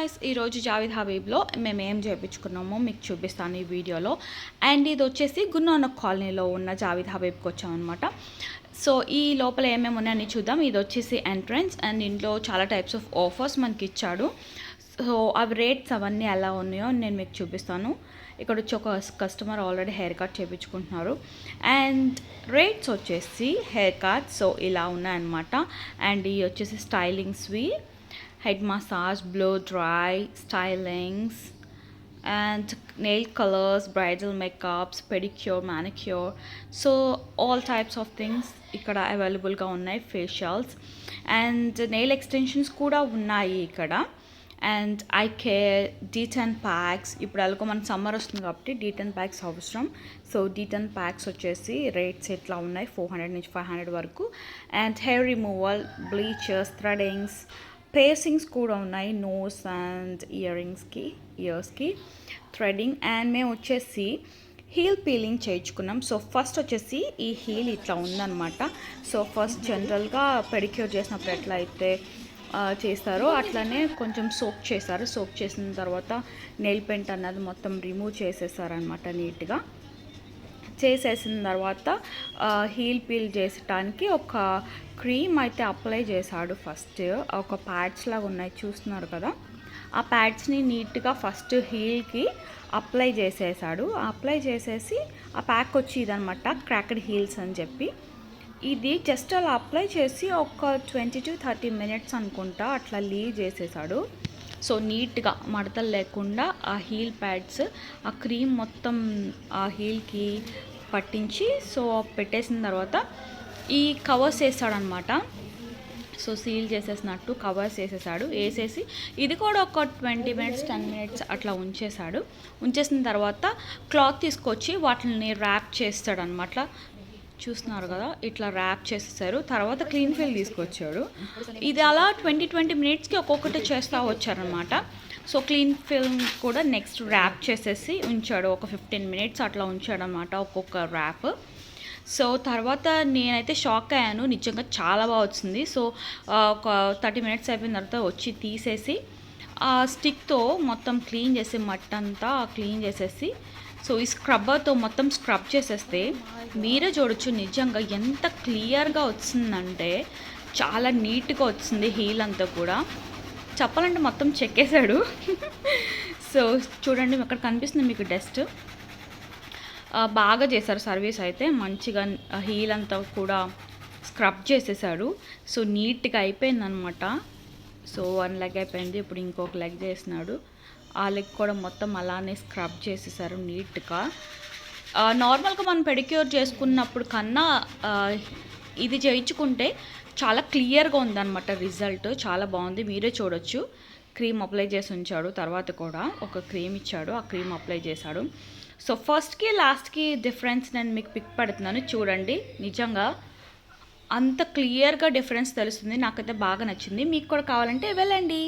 Guys, ఈరోజు జావేద్ హబీబ్లో మేము ఏం చేయించుకున్నామో మీకు చూపిస్తాను ఈ వీడియోలో. అండ్ ఇది వచ్చేసి గున్నానక్ కాలనీలో ఉన్న జావేద్ హబీబ్కి వచ్చామన్నమాట. సో ఈ లోపల ఏమేమి ఉన్నాయని చూద్దాం. ఇది వచ్చేసి ఎంట్రన్స్ అండ్ ఇంట్లో చాలా టైప్స్ ఆఫ్ ఆఫర్స్ మనకి ఇచ్చాడు. సో అవి రేట్స్ అవన్నీ ఎలా ఉన్నాయో నేను మీకు చూపిస్తాను. ఇక్కడ వచ్చి ఒక కస్టమర్ ఆల్రెడీ హెయిర్ కట్ చేయించుకుంటున్నారు. అండ్ రేట్స్ వచ్చేసి హెయిర్ కట్ సో ఇలా ఉన్నాయన్నమాట. అండ్ ఇవి వచ్చేసి స్టైలింగ్స్వి, head massage, blow dry, stylings, and nail colors, bridal makeups, pedicure, manicure. So all types of things ఇక్కడ అవైలబుల్గా ఉన్నాయి. ఫేషియల్స్ అండ్ నెయిల్ ఎక్స్టెన్షన్స్ కూడా ఉన్నాయి ఇక్కడ. And I care D10 packs. ఇప్పుడు అలాగో మన సమ్మర్ వస్తుంది కాబట్టి D10 ప్యాక్స్ అవసరం. సో D10 ప్యాక్స్ వచ్చేసి రేట్స్ ఎట్లా ఉన్నాయి 400 నుంచి 500 వరకు. అండ్ హెయిర్ రిమూవల్, బ్లీచర్స్, థ్రెడింగ్స్, పేర్సింగ్స్ కూడా ఉన్నాయి. నోస్ అండ్ ఇయర్స్కి థ్రెడింగ్. అండ్ మేము వచ్చేసి హీల్ పీలింగ్ చేయించుకున్నాం. సో ఫస్ట్ వచ్చేసి ఈ హీల్ ఇట్లా ఉందన్నమాట. సో ఫస్ట్ జనరల్గా పెడిక్యూర్ చేసినప్పుడు ఎట్లా అయితే చేస్తారో అట్లానే కొంచెం సోక్ చేశారు. సోక్ చేసిన తర్వాత నెయిల్ పెయింట్ అన్నది మొత్తం రిమూవ్ చేసేసారనమాట. నీట్గా చేసేసిన తర్వాత హీల్ పీల్ చేసడానికి ఒక క్రీమ్ అయితే అప్లై చేశాడు. ఫస్ట్ ఒక ప్యాడ్స్ లాగా ఉన్నాయి చూస్తున్నారు కదా, ఆ ప్యాడ్స్ని నీట్గా ఫస్ట్ హీల్కి అప్లై చేసేసాడు. అప్లై చేసేసి ఆ ప్యాక్ వచ్చి ఇదనమాట క్రాక్డ్ హీల్స్ అని చెప్పి. ఇది జస్ట్ అలా అప్లై చేసి ఒక 20 to 30 minutes అనుకుంటా అట్లా లీవ్ చేసేసాడు. సో నీట్గా మడతలు లేకుండా ఆ హీల్ ప్యాడ్స్ ఆ క్రీమ్ మొత్తం ఆ హీల్కి పట్టించి సో పెట్టేసిన తర్వాత ఈ కవర్స్ వేసాడనమాట. సో సీల్ చేసేసినట్టు కవర్స్ వేసేసాడు. వేసేసి ఇది కూడా ఒక 20 minutes 10 minutes అట్లా ఉంచేసాడు. ఉంచేసిన తర్వాత క్లాత్ తీసుకొచ్చి వాటిని ర్యాప్ చేస్తాడనమాట. చూస్తున్నారు కదా, ఇట్లా ర్యాప్ చేసేసారు. తర్వాత క్లీన్ ఫిల్ తీసుకొచ్చాడు. ఇది అలా 20 minutesకి ఒక్కొక్కటి చేస్తూ వచ్చారనమాట. సో క్లీన్ ఫిల్మ్ కూడా నెక్స్ట్ ర్యాప్ చేసేసి ఉంచాడు. ఒక 15 minutes అట్లా ఉంచాడు అనమాట ఒక్కొక్క ర్యాప్. సో తర్వాత నేనైతే షాక్ అయ్యాను, నిజంగా చాలా బాగా వచ్చింది. సో ఒక 30 minutes అయిపోయిన తర్వాత వచ్చి తీసేసి ఆ స్టిక్తో మొత్తం క్లీన్ చేసి మట్టంతా క్లీన్ చేసేసి సో ఈ స్క్రబ్బర్తో మొత్తం స్క్రబ్ చేసేస్తే మీరే చూడొచ్చు నిజంగా ఎంత క్లియర్గా వచ్చిందంటే చాలా నీట్గా వచ్చింది. హీల్ అంతా కూడా చెప్పాలంటే మొత్తం చెక్కేశాడు. సో చూడండి అక్కడ కనిపిస్తుంది మీకు డస్ట్. బాగా చేశారు సర్వీస్ అయితే, మంచిగా హీల్ అంతా కూడా స్క్రబ్ చేసేసాడు. సో నీట్గా అయిపోయిందనమాట. సో 1 లెగ్ అయిపోయింది, ఇప్పుడు ఇంకొక లెగ్ చేసినాడు. ఆ లెగ్ కూడా మొత్తం అలానే స్క్రబ్ చేసేసారు నీట్గా. నార్మల్గా మనం పెడిక్యూర్ చేసుకున్నప్పుడు కన్నా ఇది చేయించుకుంటే చాలా క్లియర్గా ఉందన్నమాట. రిజల్ట్ చాలా బాగుంది, మీరే చూడొచ్చు. క్రీమ్ అప్లై చేసి ఉంచాడు. తర్వాత కూడా ఒక క్రీమ్ ఇచ్చాడు, ఆ క్రీమ్ అప్లై చేశాడు. సో ఫస్ట్కి లాస్ట్కి డిఫరెన్స్ నేను మీకు పిక్ పెడుతున్నాను చూడండి. నిజంగా అంత క్లియర్గా డిఫరెన్స్ తెలుస్తుంది. నాకైతే బాగా నచ్చింది. మీకు కూడా కావాలంటే వెళ్ళండి.